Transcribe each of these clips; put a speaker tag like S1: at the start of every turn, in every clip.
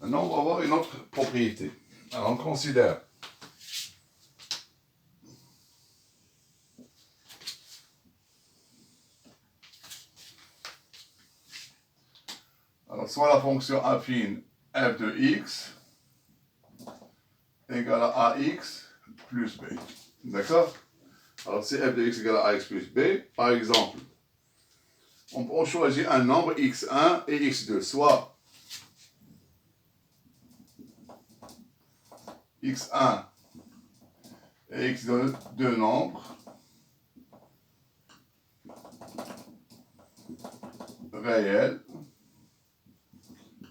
S1: Maintenant, on va voir une autre propriété. Alors, on considère soit la fonction affine f de x égale à ax plus b. D'accord? Alors, si f de x égale à ax plus b, par exemple, on choisit un nombre x1 et x2, soit x1 et x2, deux nombres réels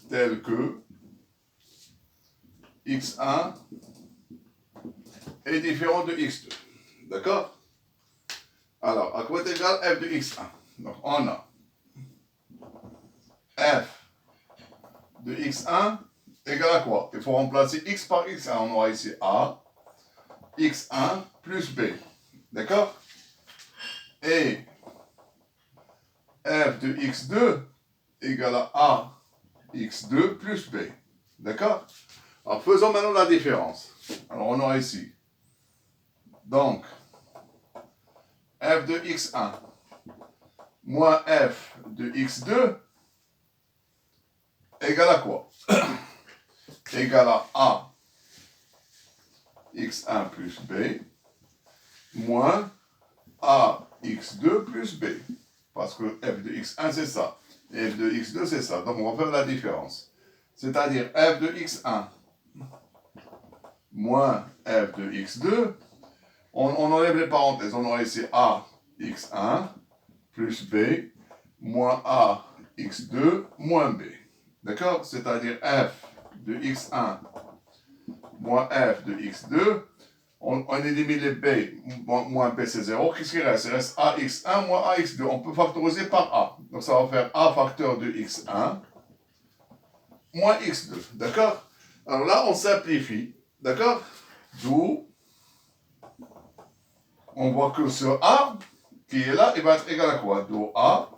S1: tels que x1 est différent de x2. D'accord? Alors, à quoi est égal f de x1? Donc, on a f de x1 égale à quoi? Il faut remplacer x par x1. On aura ici a, x1 plus b. D'accord? Et f de x2 égale à a, x2 plus b. D'accord? Alors, faisons maintenant la différence. Alors, on aura ici, donc, f de x1 moins f de x2 égale à quoi? Égale à a, x1 plus b, moins a, x2 plus b. Parce que f de x1, c'est ça. Et f de x2, c'est ça. Donc, on va faire la différence. C'est-à-dire f de x1 moins f de x2. On enlève les parenthèses. On aura ici a, x1 plus b, moins a, x2, moins b. D'accord? C'est-à-dire f de x1 moins f de x2. On élimine les b, moins b c'est 0. Qu'est-ce qu'il reste? Il reste a, x1 moins a, x2. On peut factoriser par a. Donc ça va faire a facteur de x1 moins x2. D'accord? Alors là, on simplifie. D'accord? D'où on voit que ce a qui est là, il va être égal à quoi? Donc a,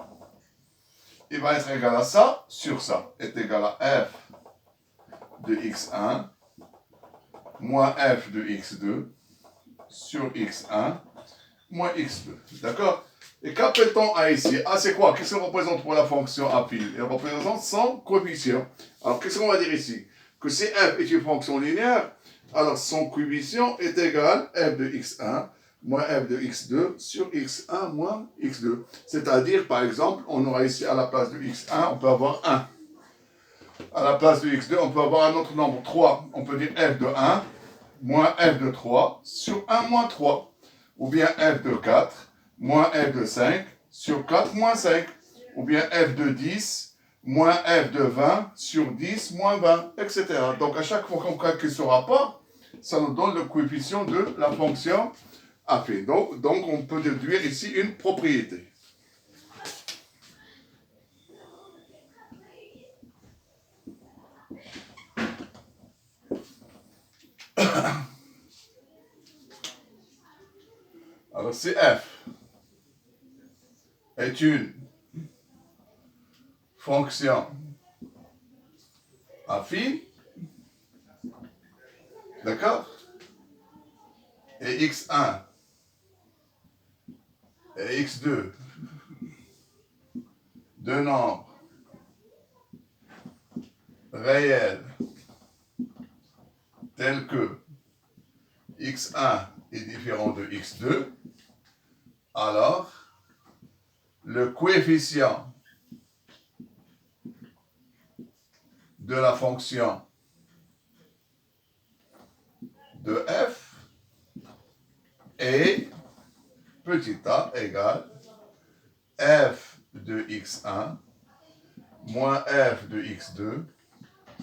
S1: il va être égal à ça sur ça, est égal à f de x1 moins f de x2 sur x1 moins x2. D'accord? Et qu'appelle-t-on a ici? A c'est quoi? Qu'est-ce qu'on représente pour la fonction affine? Il représente son coefficient. Alors qu'est-ce qu'on va dire ici? Que si f est une fonction linéaire, alors son coefficient est égal à f de x1 moins f de x2 sur x1 moins x2. C'est-à-dire, par exemple, on aura ici à la place de x1, on peut avoir 1. À la place de x2, on peut avoir un autre nombre, 3. On peut dire f de 1 moins f de 3 sur 1 moins 3. Ou bien f de 4 moins f de 5 sur 4 moins 5. Ou bien f de 10 moins f de 20 sur 10 moins 20, etc. Donc à chaque fois qu'on calcule ce rapport, ça nous donne le coefficient de la fonction affine. Donc on peut déduire ici une propriété. Alors si f est une fonction affine, d'accord? Et x1 et x2, deux nombres réels tels que x1 est différent de x2, alors le coefficient de la fonction de f est petit a égale f de x1 moins f de x2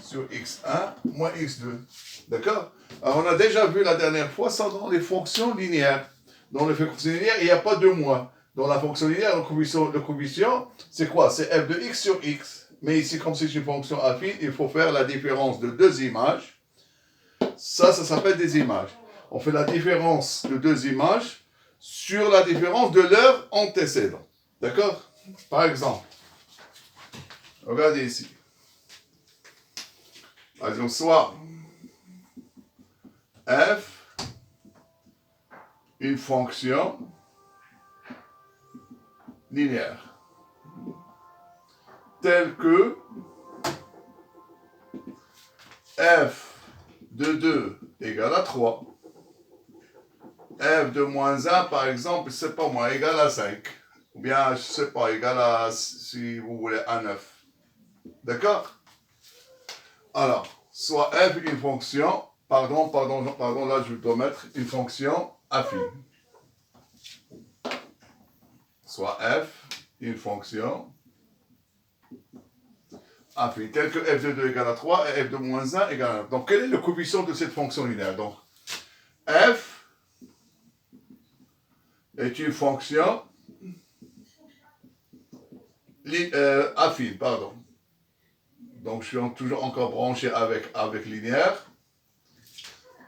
S1: sur x1 moins x2. D'accord? Alors on a déjà vu la dernière fois ça dans les fonctions linéaires. Dans les fonctions linéaires, il n'y a pas de moins. Dans la fonction linéaire, le coefficient, c'est quoi? C'est f de x sur x. Mais ici, comme c'est une fonction affine, il faut faire la différence de deux images. Ça s'appelle des images. On fait la différence de deux images sur la différence de leur antécédent. D'accord? Par exemple, regardez ici. Par exemple, soit f, une fonction linéaire, telle que f de 2 égale à 3, f de moins 1, par exemple, c'est pas moi, égale à 5, ou bien, je sais pas, égale à, si vous voulez, à 9. D'accord? Alors, soit f une fonction, pardon, là je dois mettre une fonction affine. Soit f une fonction affine, telle que f de 2 égale à 3 et f de moins 1 égale à 9. Donc, quel est le coefficient de cette fonction linéaire? Donc, f est une fonction affine, pardon. Donc, je suis toujours encore branché avec linéaire.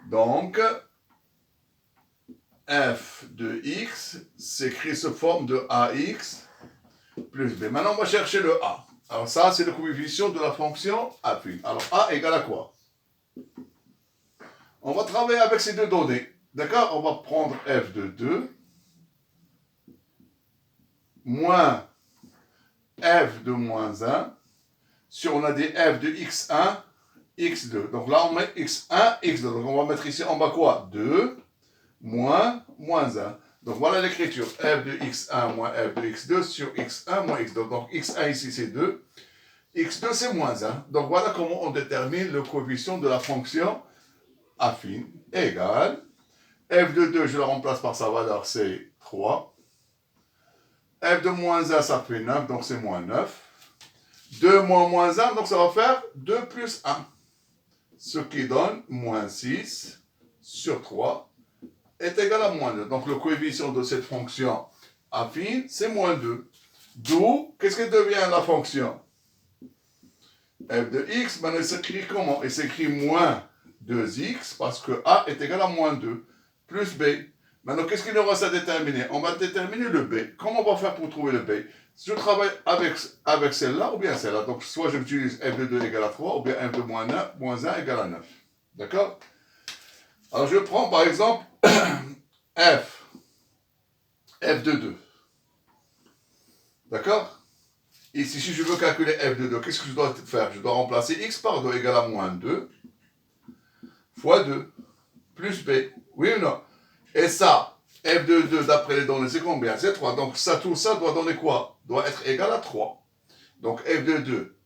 S1: Donc, f de x s'écrit sous forme de ax plus b. Maintenant, on va chercher le a. Alors, ça, c'est le coefficient de la fonction affine. Alors, a égale à quoi? On va travailler avec ces deux données. D'accord? On va prendre f de 2 moins f de moins 1 sur on a des f de x1, x2. Donc là, on met x1, x2. Donc on va mettre ici en bas quoi? 2 moins 1. Donc voilà l'écriture. f de x1 moins f de x2 sur x1 moins x2. Donc x1 ici c'est 2. x2 c'est moins 1. Donc voilà comment on détermine le coefficient de la fonction affine égale f de 2, je le remplace par sa valeur, c'est 3. f de moins 1, ça fait 9, donc c'est moins 9. 2 moins 1, donc ça va faire 2 plus 1. Ce qui donne moins 6 sur 3 est égal à moins 2. Donc le coefficient de cette fonction affine, c'est moins 2. D'où, qu'est-ce que devient la fonction? f de x, ben, elle s'écrit comment? Elle s'écrit moins 2x parce que a est égal à moins 2 plus b. Maintenant, qu'est-ce qu'il nous reste à déterminer? On va déterminer le b. Comment on va faire pour trouver le b? Je travaille avec celle-là ou bien celle-là. Donc, soit j'utilise f de 2 égale à 3 ou bien f de moins 1 égale à 9. D'accord? Alors, je prends par exemple f de 2. D'accord? Ici, si je veux calculer f de 2, qu'est-ce que je dois faire? Je dois remplacer x par 2 égale à moins 2 fois 2 plus b. Oui ou non? Et ça, f de 2 d'après les données, c'est combien? C'est 3. Donc ça, tout ça doit donner quoi? Doit être égal à 3. Donc f de 2,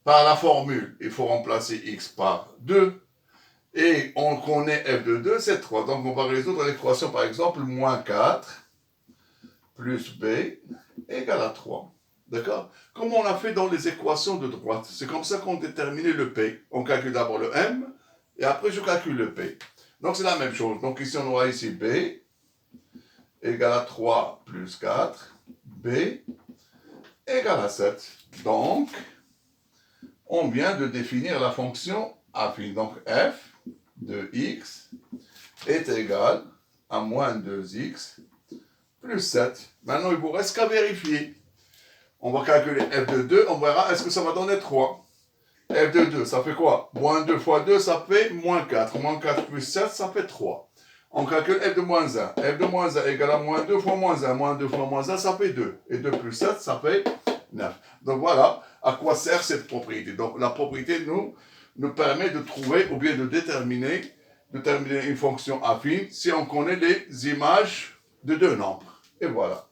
S1: par la formule, il faut remplacer x par 2. Et on connaît f de 2, c'est 3. Donc on va résoudre l'équation, par exemple, moins 4 plus b égale à 3. D'accord? Comme on a fait dans les équations de droite. C'est comme ça qu'on détermine le p. On calcule d'abord le m, et après je calcule le p. Donc c'est la même chose. Donc ici on aura ici b égale à 3 plus 4, b égale à 7. Donc, on vient de définir la fonction affine. Donc f de x est égal à moins 2x plus 7. Maintenant, il vous reste qu'à vérifier. On va calculer f de 2, on verra est-ce que ça va donner 3. f de 2, ça fait quoi? Moins 2 fois 2, ça fait moins 4. Moins 4 plus 7, ça fait 3. On calcule f de moins 1. f de moins 1 égale à moins 2 fois moins 1. Moins 2 fois moins 1, ça fait 2. Et 2 plus 7, ça fait 9. Donc voilà à quoi sert cette propriété. Donc la propriété nous permet de trouver ou bien de déterminer une fonction affine si on connaît les images de deux nombres. Et voilà.